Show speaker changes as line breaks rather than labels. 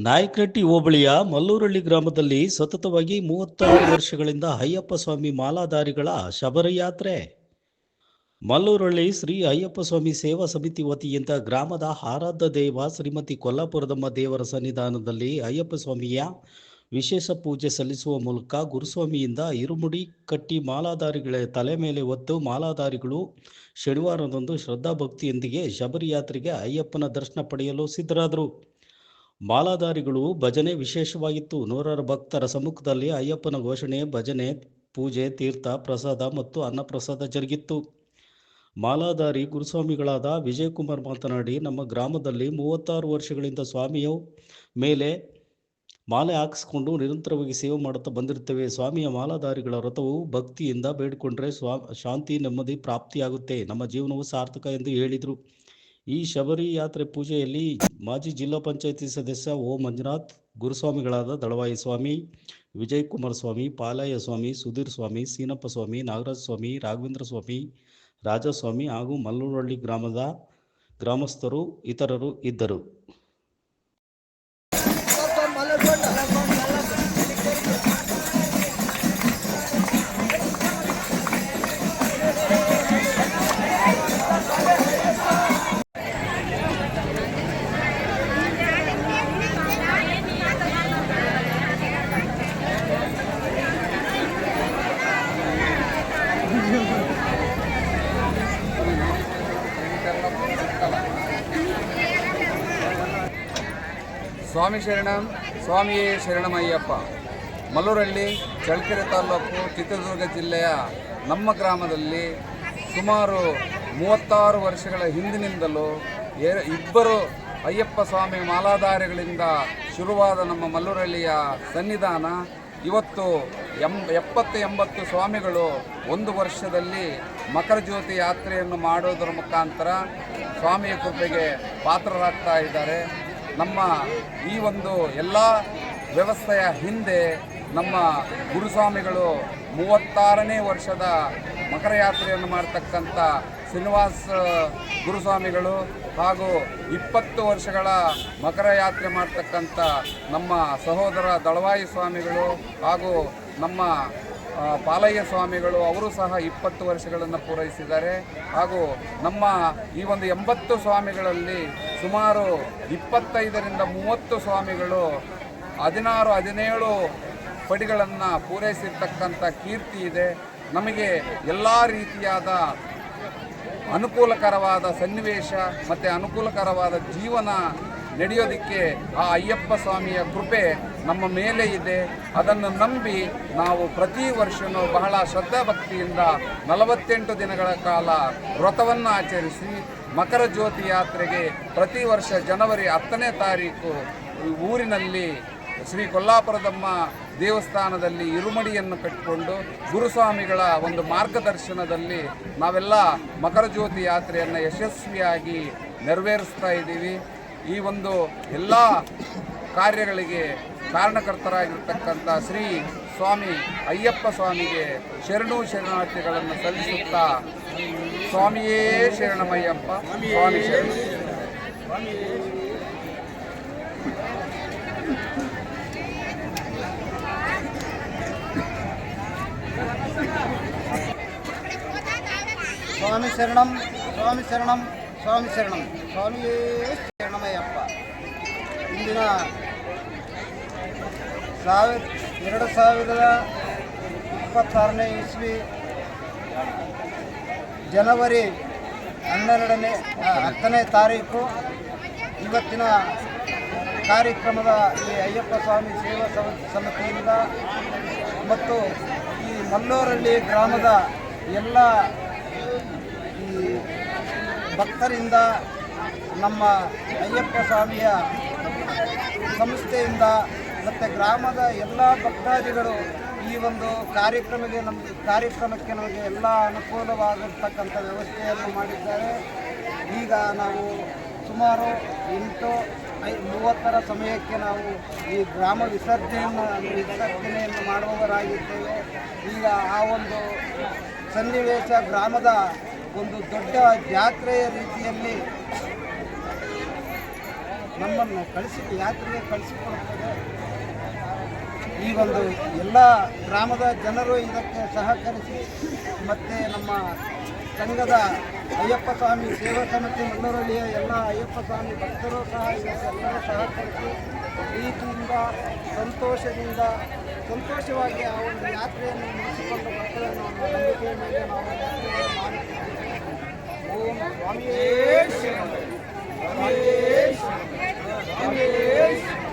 ನಾಯಕನಹಟ್ಟಿ ಹೋಬಳಿಯ ಮಲ್ಲೂರಹಳ್ಳಿ ಗ್ರಾಮದಲ್ಲಿ ಸತತವಾಗಿ 36 ವರ್ಷಗಳಿಂದ ಅಯ್ಯಪ್ಪ ಸ್ವಾಮಿ ಮಾಲಾಧಾರಿಗಳ ಶಬರಯಾತ್ರೆ. ಮಲ್ಲೂರಹಳ್ಳಿ ಶ್ರೀ ಅಯ್ಯಪ್ಪ ಸ್ವಾಮಿ ಸೇವಾ ಸಮಿತಿ ವತಿಯಿಂದ ಗ್ರಾಮದ ಆರಾಧ್ಯ ದೈವ ಶ್ರೀಮತಿ ಕೊಲ್ಲಾಪುರದಮ್ಮ ದೇವರ ಸನ್ನಿಧಾನದಲ್ಲಿ ಅಯ್ಯಪ್ಪ ಸ್ವಾಮಿಯ ವಿಶೇಷ ಪೂಜೆ ಸಲ್ಲಿಸುವ ಮೂಲಕ ಗುರುಸ್ವಾಮಿಯಿಂದ ಇರುಮುಡಿ ಕಟ್ಟಿ ಮಾಲಾಧಾರಿಗಳ ತಲೆ ಮೇಲೆ ಹೊತ್ತು ಮಾಲಾಧಾರಿಗಳು ಶನಿವಾರದಂದು ಶ್ರದ್ಧಾಭಕ್ತಿಯೊಂದಿಗೆ ಶಬರಿಯಾತ್ರೆಗೆ ಅಯ್ಯಪ್ಪನ ದರ್ಶನ ಪಡೆಯಲು ಸಿದ್ಧರಾದರು. ಮಾಲಾಧಾರಿಗಳು ಭಜನೆ ವಿಶೇಷವಾಗಿತ್ತು. ನೂರಾರು ಭಕ್ತರ ಸಮ್ಮುಖದಲ್ಲಿ ಅಯ್ಯಪ್ಪನ ಘೋಷಣೆ, ಭಜನೆ, ಪೂಜೆ, ತೀರ್ಥ ಪ್ರಸಾದ ಮತ್ತು ಅನ್ನಪ್ರಸಾದ ಜರುಗಿತ್ತು. ಮಾಲಾಧಾರಿ ಗುರುಸ್ವಾಮಿಗಳಾದ ವಿಜಯಕುಮಾರ್ ಮಾತನಾಡಿ, ನಮ್ಮ ಗ್ರಾಮದಲ್ಲಿ 36 ವರ್ಷಗಳಿಂದ ಸ್ವಾಮಿಯ ಮೇಲೆ ಮಾಲೆ ಹಾಕಿಸಿಕೊಂಡು ನಿರಂತರವಾಗಿ ಸೇವೆ ಮಾಡುತ್ತಾ ಬಂದಿರುತ್ತೇವೆ. ಸ್ವಾಮಿಯ ಮಾಲಾಧಾರಿಗಳ ವ್ರತವು ಭಕ್ತಿಯಿಂದ ಬೇಡಿಕೊಂಡ್ರೆ ಶಾಂತಿ ನೆಮ್ಮದಿ ಪ್ರಾಪ್ತಿಯಾಗುತ್ತೆ, ನಮ್ಮ ಜೀವನವು ಸಾರ್ಥಕ ಎಂದು ಹೇಳಿದರು. ಈ ಶಬರಿ ಯಾತ್ರೆ ಪೂಜೆಯಲ್ಲಿ ಮಾಜಿ ಜಿಲ್ಲಾ ಪಂಚಾಯಿತಿ ಸದಸ್ಯ ಓ ಮಂಜುನಾಥ್, ಗುರುಸ್ವಾಮಿಗಳಾದ ದಳವಾಯಿ ಸ್ವಾಮಿ, ವಿಜಯಕುಮಾರ ಸ್ವಾಮಿ, ಪಾಲಯ್ಯ ಸ್ವಾಮಿ, ಸುಧೀರ್ ಸ್ವಾಮಿ, ಸೀನಪ್ಪ ಸ್ವಾಮಿ, ನಾಗರಾಜ ಸ್ವಾಮಿ, ರಾಘವೇಂದ್ರ ಸ್ವಾಮಿ, ರಾಜಸ್ವಾಮಿ ಹಾಗೂ ಮಲ್ಲೂರಹಳ್ಳಿ ಗ್ರಾಮದ ಗ್ರಾಮಸ್ಥರು ಇತರರು ಇದ್ದರು.
ಸ್ವಾಮಿ ಶರಣಂ, ಸ್ವಾಮಿಯೇ ಶರಣಮಯ್ಯಪ್ಪ. ಮಲ್ಲೂರಹಳ್ಳಿ, ಚಳ್ಳಕೆರೆ ತಾಲೂಕು, ಚಿತ್ರದುರ್ಗ ಜಿಲ್ಲೆಯ ನಮ್ಮ ಗ್ರಾಮದಲ್ಲಿ ಸುಮಾರು 36 ವರ್ಷಗಳ ಹಿಂದಿನಿಂದಲೂ ಇಬ್ಬರು ಅಯ್ಯಪ್ಪ ಸ್ವಾಮಿ ಮಾಲಾಧಾರಿಗಳಿಂದ ಶುರುವಾದ ನಮ್ಮ ಮಲ್ಲೂರಹಳ್ಳಿಯ ಸನ್ನಿಧಾನ ಇವತ್ತು 70-80 ಸ್ವಾಮಿಗಳು ಒಂದು ವರ್ಷದಲ್ಲಿ ಮಕರ ಜ್ಯೋತಿ ಯಾತ್ರೆಯನ್ನು ಮಾಡೋದರ ಮುಖಾಂತರ ಸ್ವಾಮಿಯ ಕೃಪೆಗೆ ಪಾತ್ರರಾಗ್ತಾ ಇದ್ದಾರೆ. ನಮ್ಮ ಈ ಒಂದು ಎಲ್ಲ ವ್ಯವಸ್ಥೆಯ ಹಿಂದೆ ನಮ್ಮ ಗುರುಸ್ವಾಮಿಗಳು 36ನೇ ವರ್ಷದ ಮಕರ ಯಾತ್ರೆಯನ್ನು ಮಾಡ್ತಕ್ಕಂಥ ಶ್ರೀನಿವಾಸ ಗುರುಸ್ವಾಮಿಗಳು ಹಾಗೂ 20 ವರ್ಷಗಳ ಮಕರ ಯಾತ್ರೆ ಮಾಡ್ತಕ್ಕಂಥ ನಮ್ಮ ಸಹೋದರ ದಳವಾಯಿ ಸ್ವಾಮಿಗಳು ಹಾಗೂ ನಮ್ಮ ಪಾಲಯ್ಯ ಸ್ವಾಮಿಗಳು, ಅವರು ಸಹ 20 ವರ್ಷಗಳನ್ನು ಪೂರೈಸಿದ್ದಾರೆ. ಹಾಗೂ ನಮ್ಮ ಈ ಒಂದು 80 ಸ್ವಾಮಿಗಳಲ್ಲಿ ಸುಮಾರು 25ರಿಂದ 30 ಸ್ವಾಮಿಗಳು 16-17 ಪಡಿಗಳನ್ನು ಪೂರೈಸಿರ್ತಕ್ಕಂಥ ಕೀರ್ತಿ ಇದೆ. ನಮಗೆ ಎಲ್ಲ ರೀತಿಯಾದ ಅನುಕೂಲಕರವಾದ ಸನ್ನಿವೇಶ ಮತ್ತು ಅನುಕೂಲಕರವಾದ ಜೀವನ ನಡೆಯೋದಕ್ಕೆ ಆ ಅಯ್ಯಪ್ಪ ಸ್ವಾಮಿಯ ಕೃಪೆ ನಮ್ಮ ಮೇಲೆ ಇದೆ. ಅದನ್ನು ನಂಬಿ ನಾವು ಪ್ರತಿ ವರ್ಷವೂ ಬಹಳ ಶ್ರದ್ಧಾಭಕ್ತಿಯಿಂದ 48 ದಿನಗಳ ಕಾಲ ವ್ರತವನ್ನು ಆಚರಿಸಿ ಮಕರ ಜ್ಯೋತಿ ಯಾತ್ರೆಗೆ ಪ್ರತಿ ವರ್ಷ ಜನವರಿ 10ನೇ ತಾರೀಕು ಊರಿನಲ್ಲಿ ಶ್ರೀ ಕೊಲ್ಲಾಪುರದಮ್ಮ ದೇವಸ್ಥಾನದಲ್ಲಿ ಇರುಮಡಿಯನ್ನು ಕಟ್ಟಿಕೊಂಡು ಗುರುಸ್ವಾಮಿಗಳ ಒಂದು ಮಾರ್ಗದರ್ಶನದಲ್ಲಿ ನಾವೆಲ್ಲ ಮಕರ ಜ್ಯೋತಿ ಯಾತ್ರೆಯನ್ನು ಯಶಸ್ವಿಯಾಗಿ ನೆರವೇರಿಸ್ತಾ ಇದ್ದೀವಿ. ಈ ಒಂದು ಎಲ್ಲ ಕಾರ್ಯಗಳಿಗೆ ಕಾರಣಕರ್ತರಾಗಿರ್ತಕ್ಕಂಥ ಶ್ರೀ ಸ್ವಾಮಿ ಅಯ್ಯಪ್ಪ ಸ್ವಾಮಿಗೆ ಶರಣಾರ್ಥಿಗಳನ್ನು ಸಲ್ಲಿಸುತ್ತಾ ಸ್ವಾಮಿಯೇ ಶರಣಮಯ್ಯಪ್ಪ, ಸ್ವಾಮಿ ಶರಣ.
ಸ್ವಾಮಿ ಶರಣಂ, ಸ್ವಾಮಿ ಶರಣಂ, ಸ್ವಾಮಿ ಶರಣಂ, ಸ್ವಾಮಿಯೇ ಶರಣಮಯ್ಯಪ್ಪ. ಇಂದಿನ 2026ನೇ ಇಸ್ವಿ ಜನವರಿ 10ನೇ ತಾರೀಕು ಇವತ್ತಿನ ಕಾರ್ಯಕ್ರಮದ ಈ ಅಯ್ಯಪ್ಪ ಸ್ವಾಮಿ ಸೇವಾ ಸಮಿತಿಯಿಂದ ಮತ್ತು ಈ ಮಲ್ಲೂರಹಳ್ಳಿ ಗ್ರಾಮದ ಎಲ್ಲ ಈ ಭಕ್ತರಿಂದ ನಮ್ಮ ಅಯ್ಯಪ್ಪ ಸ್ವಾಮಿಯ ಸಂಸ್ಥೆಯಿಂದ ಮತ್ತು ಗ್ರಾಮದ ಎಲ್ಲ ಭಕ್ತಾದಿಗಳು ಈ ಒಂದು ಕಾರ್ಯಕ್ರಮಕ್ಕೆ ನಮಗೆ ಎಲ್ಲ ಅನುಕೂಲವಾಗಿರ್ತಕ್ಕಂಥ ವ್ಯವಸ್ಥೆಯನ್ನು ಮಾಡಿದ್ದಾರೆ. ಈಗ ನಾವು ಸುಮಾರು 8:30 ಸಮಯಕ್ಕೆ ನಾವು ಈ ಗ್ರಾಮ ವಿಸರ್ಜನೆಯನ್ನು ಮಾಡುವವರಾಗಿದ್ದೇವೆ. ಈಗ ಆ ಒಂದು ಸನ್ನಿವೇಶ ಗ್ರಾಮದ ಒಂದು ದೊಡ್ಡ ಜಾತ್ರೆಯ ರೀತಿಯಲ್ಲಿ ನಮ್ಮನ್ನು ಯಾತ್ರೆಗೆ ಕಳಿಸಿಕೊಡುತ್ತದೆ. ಈ ಒಂದು ಎಲ್ಲ ಗ್ರಾಮದ ಜನರು ಇದಕ್ಕೆ ಸಹಕರಿಸಿ ಮತ್ತು ನಮ್ಮ ಸಂಘದ ಅಯ್ಯಪ್ಪ ಸ್ವಾಮಿ ಸೇವಾ ಸಮಿತಿ ಮಲ್ಲೂರಳ್ಳಿಯ ಎಲ್ಲ ಅಯ್ಯಪ್ಪ ಸ್ವಾಮಿ ಭಕ್ತರು ಸಹ ಇದಕ್ಕೆ ಎಲ್ಲರೂ ಸಹಕರಿಸಿ ಪ್ರೀತಿಯಿಂದ ಸಂತೋಷವಾಗಿ ಆ ಒಂದು ಯಾತ್ರೆಯನ್ನು ಮುಗಿಸಿಕೊಂಡು ಬರ್ತೇವೆ ಅನ್ನೋ ಒಂದು ನಂಬಿಕೆಯ ಮೇಲೆ ನಾವು ಯಾತ್ರೆಗಳನ್ನು ಮಾಡುತ್ತಿದ್ದೇವೆ. ಓಂ ಸ್ವಾಮಿಯೇ ಶರಣಂ. ಸ್ವಾಮಿಯೇ ಶರಣಂ. ಸ್ವಾಮಿಯೇ ಶರಣಂ.